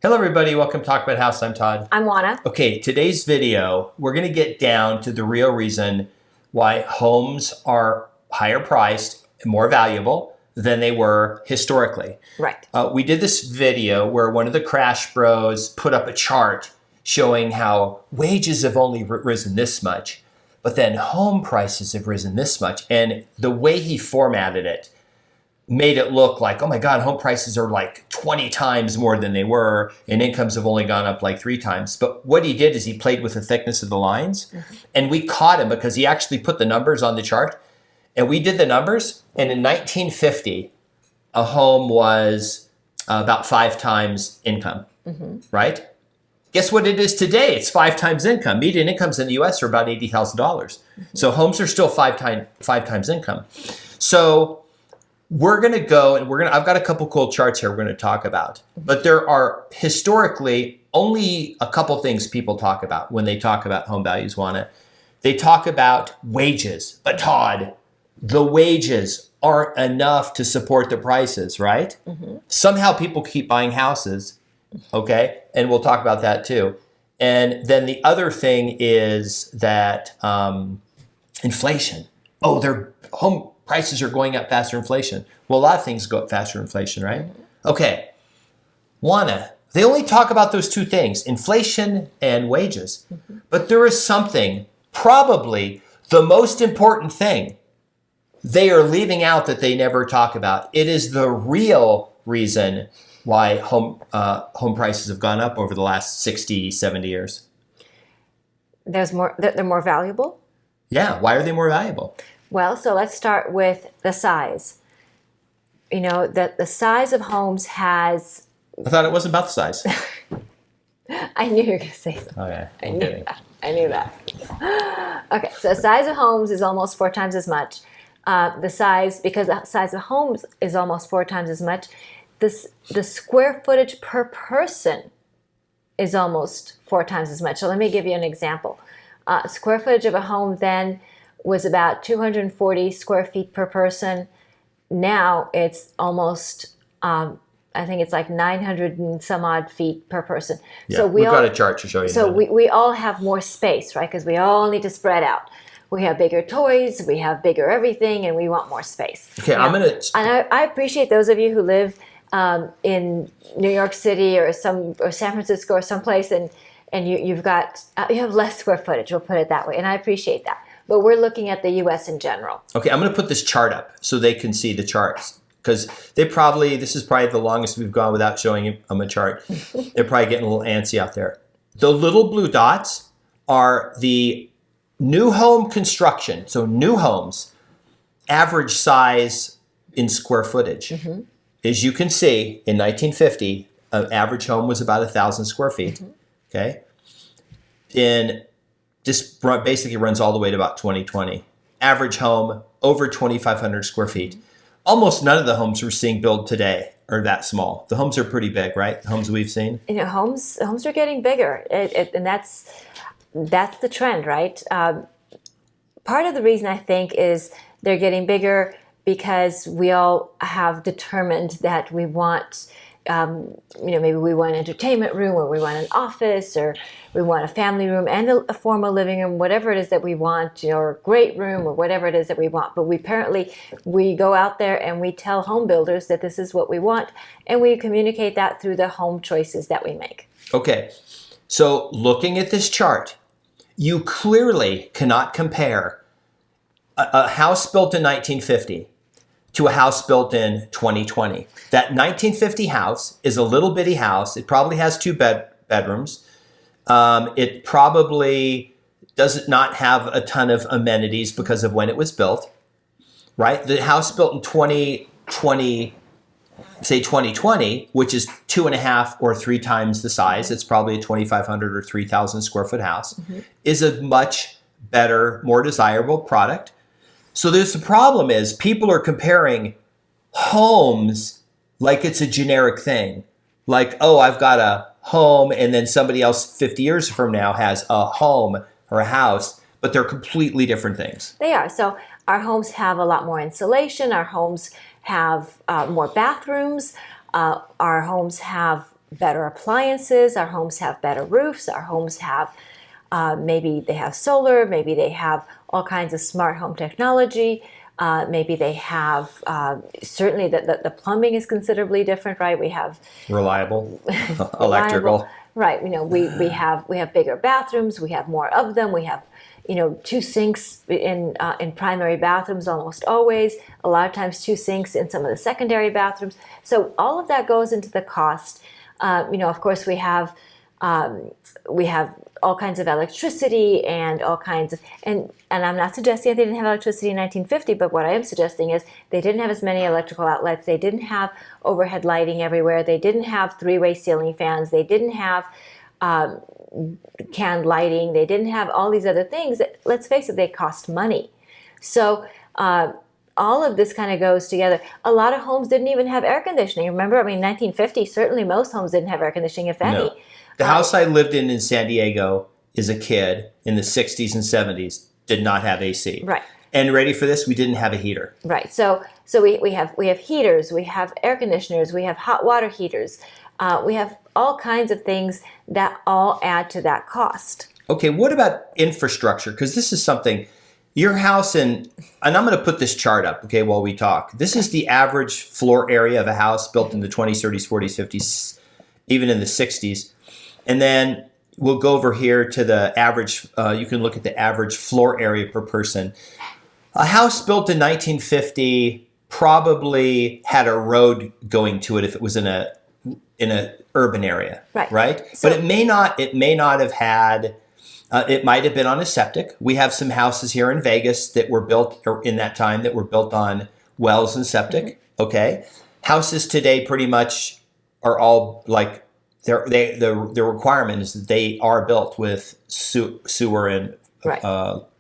Hello everybody, welcome to Talk About House. I'm Todd. I'm Juana. Okay, today's video, we're going to get down to the real reason why homes are higher priced and more valuable than they were historically. Right. We did this video where one of the Crash Bros put up a chart showing how wages have only risen this much, but then home prices have risen this much. And the way he formatted it made it look like, oh my God, home prices are like 20 times more than they were, and incomes have only gone up like 3 times. But what he did is he played with the thickness of the lines, and we caught him because he actually put the numbers on the chart, and we did the numbers. And in 1950, a home was about 5 times income, right? Guess what it is today? It's 5 times income. Median incomes in the U.S. are about $80,000. So homes are still five times income. So we're going to go and I've got a couple cool charts here we're going to talk about, but there are historically only a couple things people talk about when they talk about home values, Juana. They talk about wages, but Todd, the wages aren't enough to support the prices, right? Somehow people keep buying houses, okay? And we'll talk about that too. And then the other thing is that inflation. Oh, their home prices are going up faster than inflation. Well, a lot of things go up faster than inflation, right? Okay. Juana, they only talk about those two things, inflation and wages. But there is something, probably the most important thing, they are leaving out that they never talk about. It is the real reason why home prices have gone up over the last 60, 70 years. They're more valuable? Yeah. Why are they more valuable? Well, so let's start with the size. You know, the size of homes has... I thought it wasn't about the size. I knew you were going to say something. Okay. I knew that. Okay, so the size of homes is almost 4 times as much. Because the size of homes is almost 4 times as much, the square footage per person is almost 4 times as much. So let me give you an example. Square footage of a home then was about 240 square feet per person. Now it's almost, I think it's like 900 and some odd feet per person. Yeah, so we've got a chart to show you. So we all have more space, right? Because we all need to spread out. We have bigger toys, we have bigger everything, and we want more space. Okay, I'm going to... And I appreciate those of you who live in New York City or San Francisco or someplace, and you have less square footage, we'll put it that way, and I appreciate that. But we're looking at the U.S. in general. Okay, I'm going to put this chart up so they can see the charts. Because this is probably the longest we've gone without showing them a chart. They're probably getting a little antsy out there. The little blue dots are the new home construction. So new homes, average size in square footage. As you can see, in 1950, an average home was about 1,000 square feet. Okay? This basically runs all the way to about 2020. Average home, over 2,500 square feet. Almost none of the homes we're seeing built today are that small. The homes are pretty big, right? The homes we've seen. You know, homes are getting bigger, and that's the trend, right? Part of the reason I think is they're getting bigger because we all have determined that we want. Maybe we want an entertainment room, or we want an office, or we want a family room and a formal living room, whatever it is that we want, or a great room, or whatever it is that we want. But we go out there and we tell home builders that this is what we want, and we communicate that through the home choices that we make. Okay, so looking at this chart, you clearly cannot compare a house built in 1950 to a house built in 2020. That 1950 house is a little bitty house. It probably has 2 bedrooms. It probably does not have a ton of amenities because of when it was built, right? The house built in 2020, which is 2.5 or 3 times the size, it's probably a 2,500 or 3,000 square foot house, is a much better, more desirable product. So the problem is people are comparing homes like it's a generic thing. Like, oh, I've got a home, and then somebody else 50 years from now has a home or a house, but they're completely different things. They are. So our homes have a lot more insulation. Our homes have more bathrooms. Our homes have better appliances, our homes have better roofs, our homes have maybe they have solar, maybe they have all kinds of smart home technology. Maybe they have certainly the plumbing is considerably different, right? We have Reliable, reliable, electrical. right? We have bigger bathrooms. We have more of them. We have 2 sinks in primary bathrooms almost always. A lot of times 2 sinks in some of the secondary bathrooms. So all of that goes into the cost. Of course we have all kinds of electricity and all kinds of and I'm not suggesting that they didn't have electricity in 1950, but what I am suggesting is they didn't have as many electrical outlets. They didn't have overhead lighting everywhere. They didn't have 3-way ceiling fans. They didn't have canned lighting. They didn't have all these other things that, let's face it, they cost money. So all of this kind of goes together. A lot of homes didn't even have air conditioning. Remember, 1950, certainly most homes didn't have air conditioning, if any. No. The house I lived in San Diego as a kid in the 60s and 70s did not have AC. Right. And ready for this, we didn't have a heater. Right. So we have heaters, we have air conditioners, we have hot water heaters. We have all kinds of things that all add to that cost. Okay, what about infrastructure? Because this is something, your house, and I'm going to put this chart up, okay, while we talk. This is the average floor area of a house built in the 20s, 30s, 40s, 50s, even in the 60s. And then we'll go over here to the average, you can look at the average floor area per person. A house built in 1950 probably had a road going to it if it was in a urban area, right? So, but it may not have had. It might have been on a septic. We have some houses here in Vegas that were built in that time that were built on wells and septic. Mm-hmm. Okay, houses today pretty much are all like the requirement is that they are built with sewer and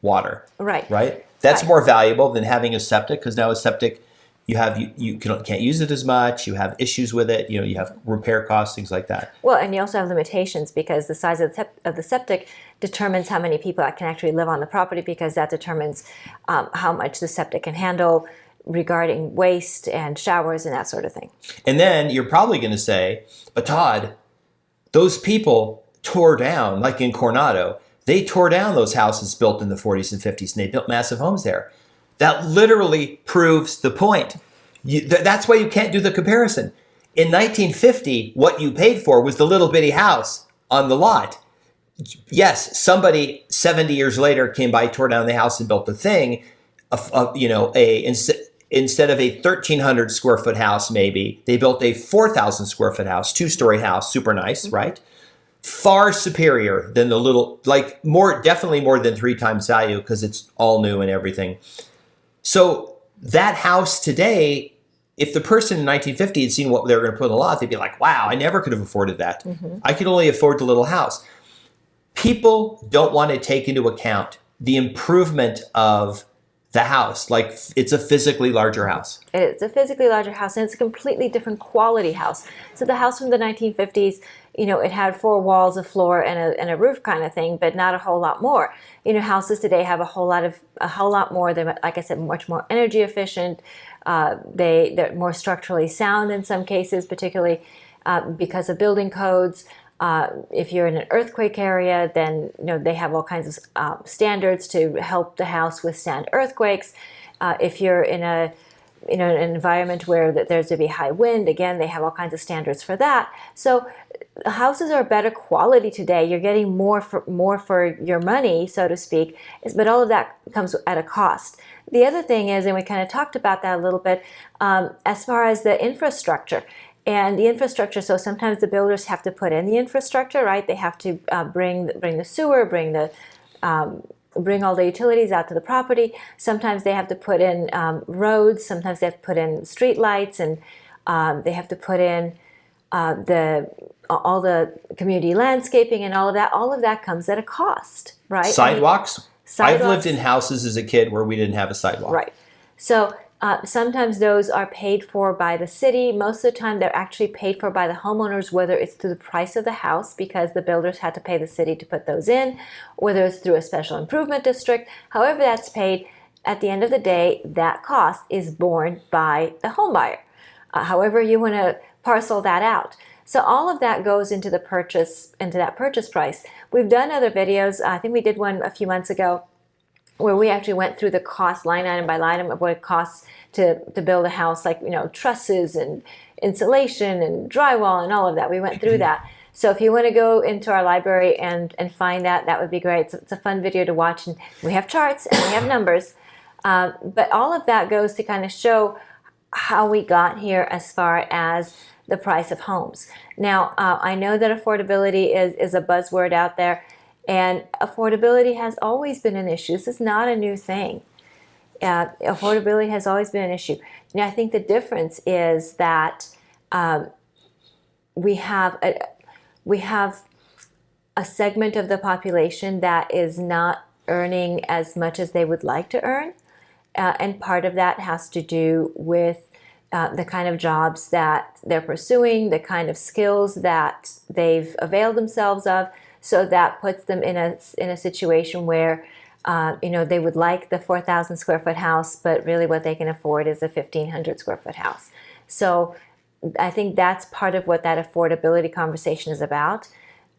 water. Right. That's more valuable than having a septic, because now a septic, you can't use it as much. You have issues with it. You have repair costs, things like that. Well, and you also have limitations because the size of the septic determines how many people can actually live on the property, because that determines how much the septic can handle regarding waste and showers and that sort of thing. And then you're probably going to say, but Todd, those people tore down, like in Coronado, they tore down those houses built in the 40s and 50s, and they built massive homes there. That literally proves the point. That's why you can't do the comparison. In 1950, what you paid for was the little bitty house on the lot. Yes, somebody 70 years later came by, tore down the house, and built the thing. Instead of a 1,300 square foot house, maybe they built a 4,000 square foot house, 2-story house, super nice, mm-hmm. right? Far superior than the little, definitely more than 3 times value, because it's all new and everything. So that house today, if the person in 1950 had seen what they were going to put in the lot, they'd be like, wow, I never could have afforded that. Mm-hmm. I could only afford the little house. People don't want to take into account the improvement of the house. Like, it's a physically larger house. It's a physically larger house, and it's a completely different quality house. So the house from the 1950s, it had 4 walls, a floor, and a roof kind of thing, but not a whole lot more. Houses today have a whole lot more. They're, like I said, much more energy efficient. They're more structurally sound in some cases, particularly because of building codes. If you're in an earthquake area, then they have all kinds of standards to help the house withstand earthquakes. If you're in an environment where there's to be high wind, again, they have all kinds of standards for that. So houses are better quality today. You're getting more for your money, so to speak, but all of that comes at a cost. The other thing is, and we kind of talked about that a little bit, as far as the infrastructure. And the infrastructure, so sometimes the builders have to put in the infrastructure, right? They have to bring the sewer, bring all the utilities out to the property. Sometimes they have to put in roads. Sometimes they have to put in street lights, and they have to put in all the community landscaping and all of that. All of that comes at a cost, right? Sidewalks. I've lived in houses as a kid where we didn't have a sidewalk. Right. So sometimes those are paid for by the city. Most of the time they're actually paid for by the homeowners, whether it's through the price of the house because the builders had to pay the city to put those in, whether it's through a special improvement district. However that's paid, at the end of the day, that cost is borne by the home buyer. However you want to parcel that out. So all of that goes into that purchase price. We've done other videos. I think we did one a few months ago where we actually went through the cost line item by line item of what it costs to build a house, like, trusses and insulation and drywall and all of that. We went through that. So if you want to go into our library and find that, that would be great. It's a fun video to watch, and we have charts and we have numbers. But all of that goes to kind of show how we got here as far as the price of homes. Now, I know that affordability is a buzzword out there, and affordability has always been an issue. This is not a new thing. Affordability has always been an issue. Now, I think the difference is that we have a segment of the population that is not earning as much as they would like to earn. And part of that has to do with the kind of jobs that they're pursuing, the kind of skills that they've availed themselves of. So that puts them in a situation where they would like the 4,000 square foot house, but really what they can afford is a 1,500 square foot house. So I think that's part of what that affordability conversation is about.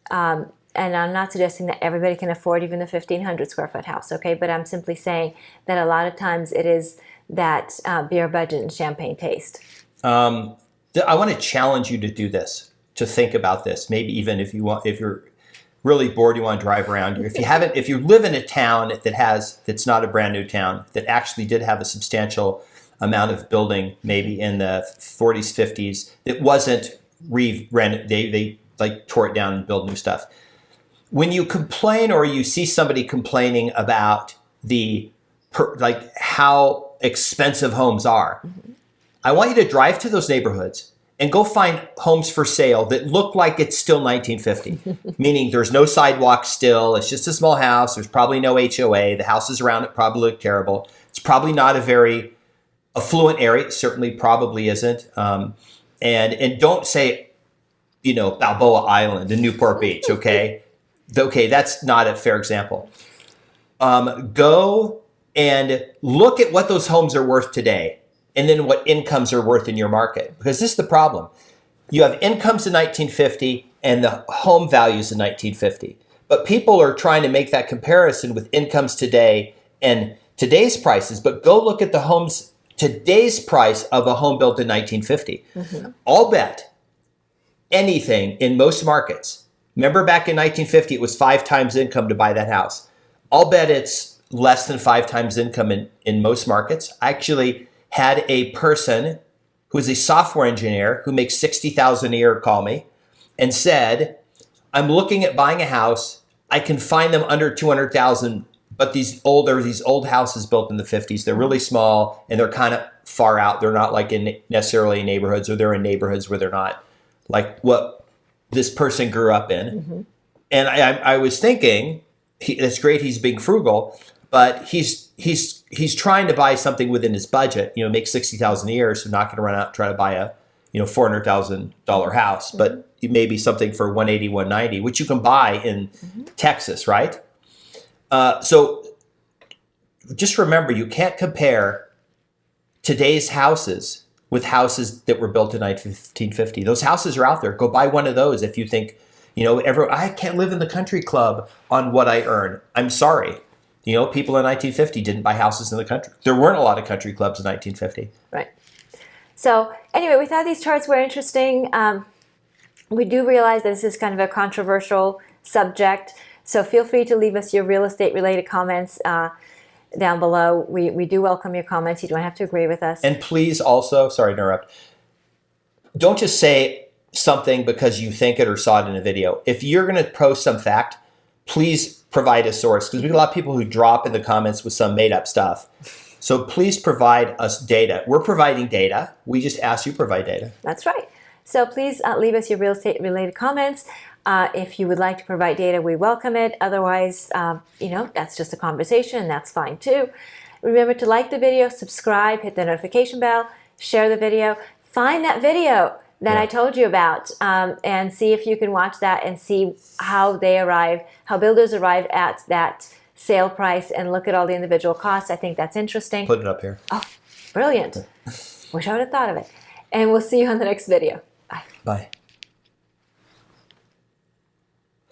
And I'm not suggesting that everybody can afford even the 1,500 square foot house, okay? But I'm simply saying that a lot of times it is that beer budget and champagne taste. I want to challenge you to do this, to think about this. Maybe even if you're really bored, you want to drive around. If you live in a town that's not a brand new town, that actually did have a substantial amount of building, maybe in the 40s, 50s, that wasn't rented. They like tore it down and built new stuff. When you complain or you see somebody complaining about how expensive homes are, I want you to drive to those neighborhoods and go find homes for sale that look like it's still 1950, meaning there's no sidewalk still. It's just a small house. There's probably no HOA. The houses around it probably look terrible. It's probably not a very affluent area. It certainly probably isn't. And don't say, Balboa Island in Newport Beach, okay? Okay, that's not a fair example. Go and look at what those homes are worth today, and then what incomes are worth in your market. Because this is the problem. You have incomes in 1950 and the home values in 1950. But people are trying to make that comparison with incomes today and today's prices. But go look at the homes, today's price of a home built in 1950. Mm-hmm. I'll bet anything in most markets. Remember back in 1950, it was 5 times income to buy that house. I'll bet it's less than 5 times income in most markets. I actually had a person who is a software engineer who makes $60,000 a year call me and said, I'm looking at buying a house. I can find them under $200,000, but these old houses built in the 50s. They're really small and they're kind of far out. They're not like necessarily in neighborhoods, or they're in neighborhoods where they're not like what this person grew up in. Mm-hmm. And I was thinking, it's great he's being frugal, but he's trying to buy something within his budget, make $60,000 a year. So not going to run out and try to buy a, $400,000 house, mm-hmm. but maybe something for $180,000, $190,000, which you can buy in mm-hmm. Texas, right? So just remember, you can't compare today's houses with houses that were built in 1950. Those houses are out there. Go buy one of those if you think, I can't live in the country club on what I earn. I'm sorry. People in 1950 didn't buy houses in the country. There weren't a lot of country clubs in 1950. Right. So anyway, we thought these charts were interesting. We do realize that this is kind of a controversial subject. So feel free to leave us your real estate related comments down below. We do welcome your comments. You don't have to agree with us. And please also, sorry to interrupt, don't just say something because you think it or saw it in a video. If you're going to post some fact, please provide a source, because we get a lot of people who drop in the comments with some made up stuff. So please provide us data. We're providing data. We just ask you to provide data. That's right. So please leave us your real estate related comments. If you would like to provide data, we welcome it. Otherwise, that's just a conversation, and that's fine too. Remember to like the video, subscribe, hit the notification bell, share the video, find that video that I told you about, and see if you can watch that and see how builders arrive at that sale price, and look at all the individual costs. I think that's interesting. Put it up here. Oh, brilliant. Wish I would have thought of it. And we'll see you on the next video. Bye. Bye.